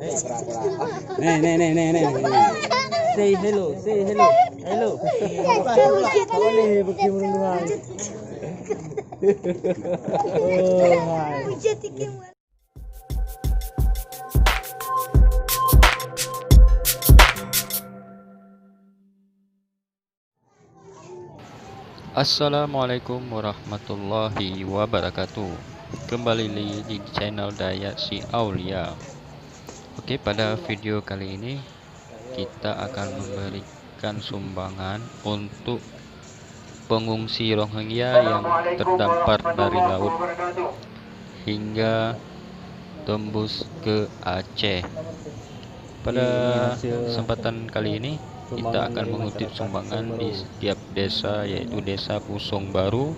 Nih, nih, nih, nih, nih. Say hello, say hello, hello. Apa nih bukti merundungan? Oh, hai. Assalamualaikum warahmatullahi wabarakatuh. Kembali di channel Dayak Si Aulia. Oke, pada video kali ini kita akan memberikan sumbangan untuk pengungsi Rohingya yang terdampar dari laut hingga tembus ke Aceh. Pada kesempatan kali ini kita akan mengutip sumbangan di setiap desa, yaitu desa Pusong Baru.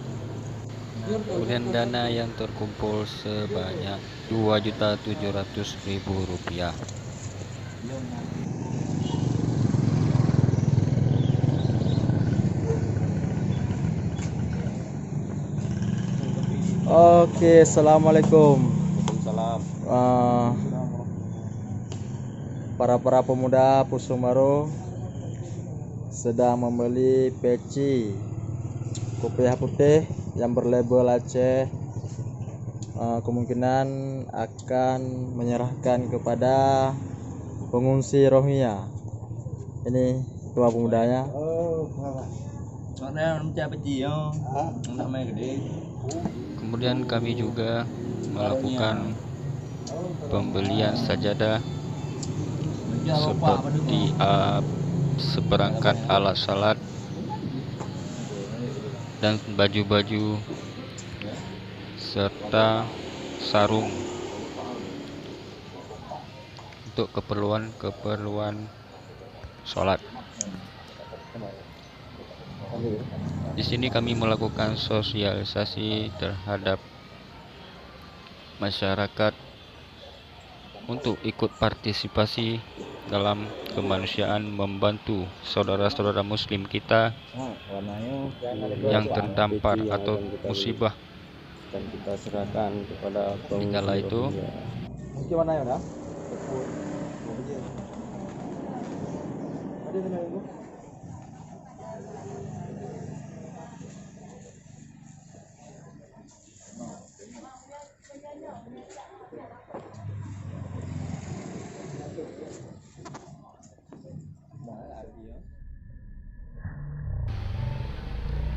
Kemudian dana yang terkumpul sebanyak Rp2.700.000. Oke, assalamualaikum. Waalaikumsalam. Para pemuda Pusong Baru sedang membeli peci kopiah putih yang berlabel Aceh. Kemungkinan akan menyerahkan kepada pengungsi Rohingya. Ini dua pemudanya. Kemudian kami juga melakukan pembelian sajadah seperti seperangkat alat salat dan baju-baju serta sarung untuk keperluan sholat. Di sini kami melakukan sosialisasi terhadap masyarakat untuk ikut partisipasi dalam kemanusiaan, membantu saudara-saudara muslim kita yang terdampar atau musibah. Dan kita serahkan kepada Dikala itu Gimana ya, Dah?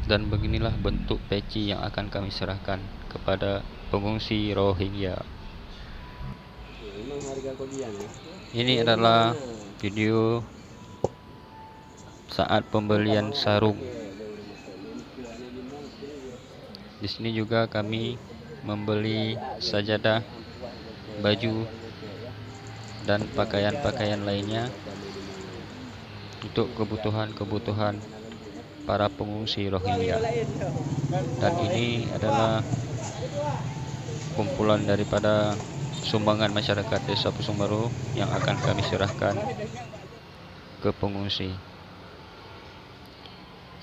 dan beginilah bentuk peci yang akan kami serahkan kepada pengungsi Rohingya. Ini adalah video saat pembelian sarung. Di sini juga kami membeli sajadah, baju, dan pakaian-pakaian lainnya untuk kebutuhan para pengungsi Rohingya. Dan ini adalah kumpulan daripada sumbangan masyarakat desa Pusong Baru yang akan kami serahkan ke pengungsi.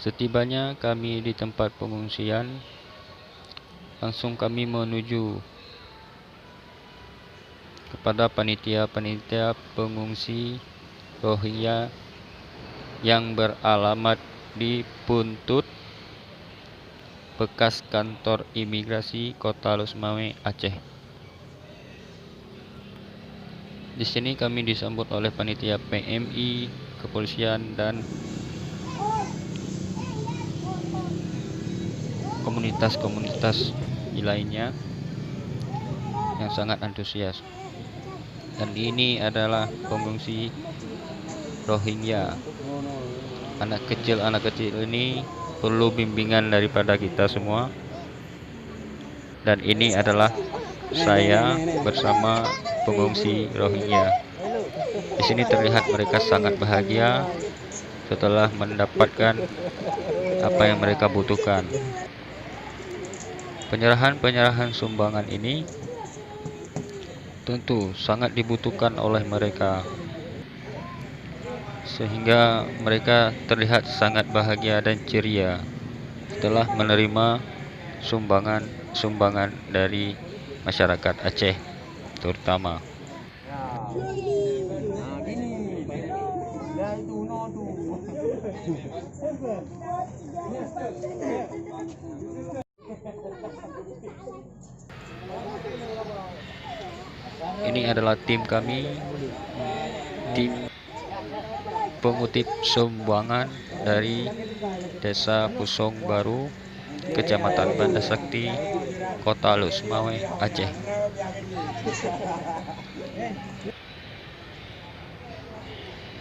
Setibanya kami di tempat pengungsian, langsung kami menuju kepada panitia pengungsi Rohingya yang beralamat di Puntut, bekas kantor imigrasi Kota Lusmawe, Aceh. Di sini kami disambut oleh panitia PMI, kepolisian, dan komunitas-komunitas lainnya yang sangat antusias. Dan ini adalah pengungsi Rohingya. Anak kecil ini perlu bimbingan daripada kita semua. Dan ini adalah saya bersama pengungsi Rohingya. Di sini terlihat mereka sangat bahagia setelah mendapatkan apa yang mereka butuhkan. Penyerahan sumbangan ini tentu sangat dibutuhkan oleh mereka, sehingga mereka terlihat sangat bahagia dan ceria setelah menerima sumbangan dari masyarakat Aceh terutama. Nah, gini. Ya itu no tuh. Ini adalah tim kami, tim pengutip sumbangan dari Desa Pusong Baru, Kecamatan Banda Sakti, Kota Lusmawe, Aceh.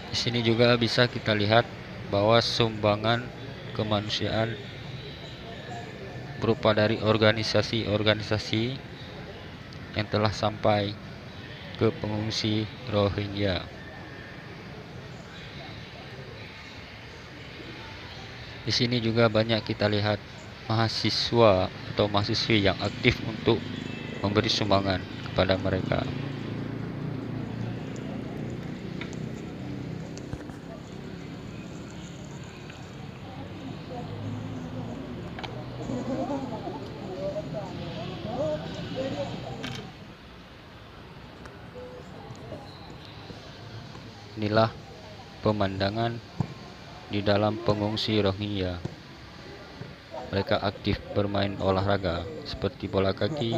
Di sini juga bisa kita lihat bahwa sumbangan kemanusiaan berupa dari organisasi-organisasi yang telah sampai ke pengungsi Rohingya. Di sini juga banyak kita lihat mahasiswa atau mahasiswi yang aktif untuk memberi sumbangan kepada mereka. Inilah pemandangan di dalam pengungsi Rohingya. Mereka aktif bermain olahraga seperti bola kaki,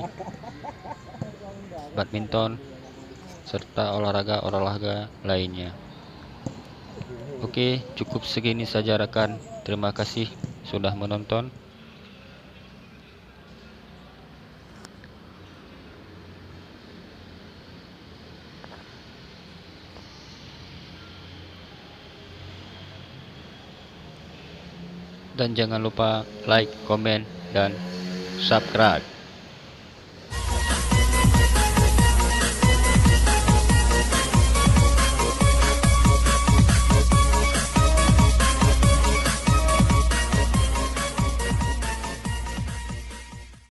badminton, serta olahraga lainnya. Oke, cukup segini saja rekan. Terima kasih sudah menonton. Dan jangan lupa like, komen, dan subscribe.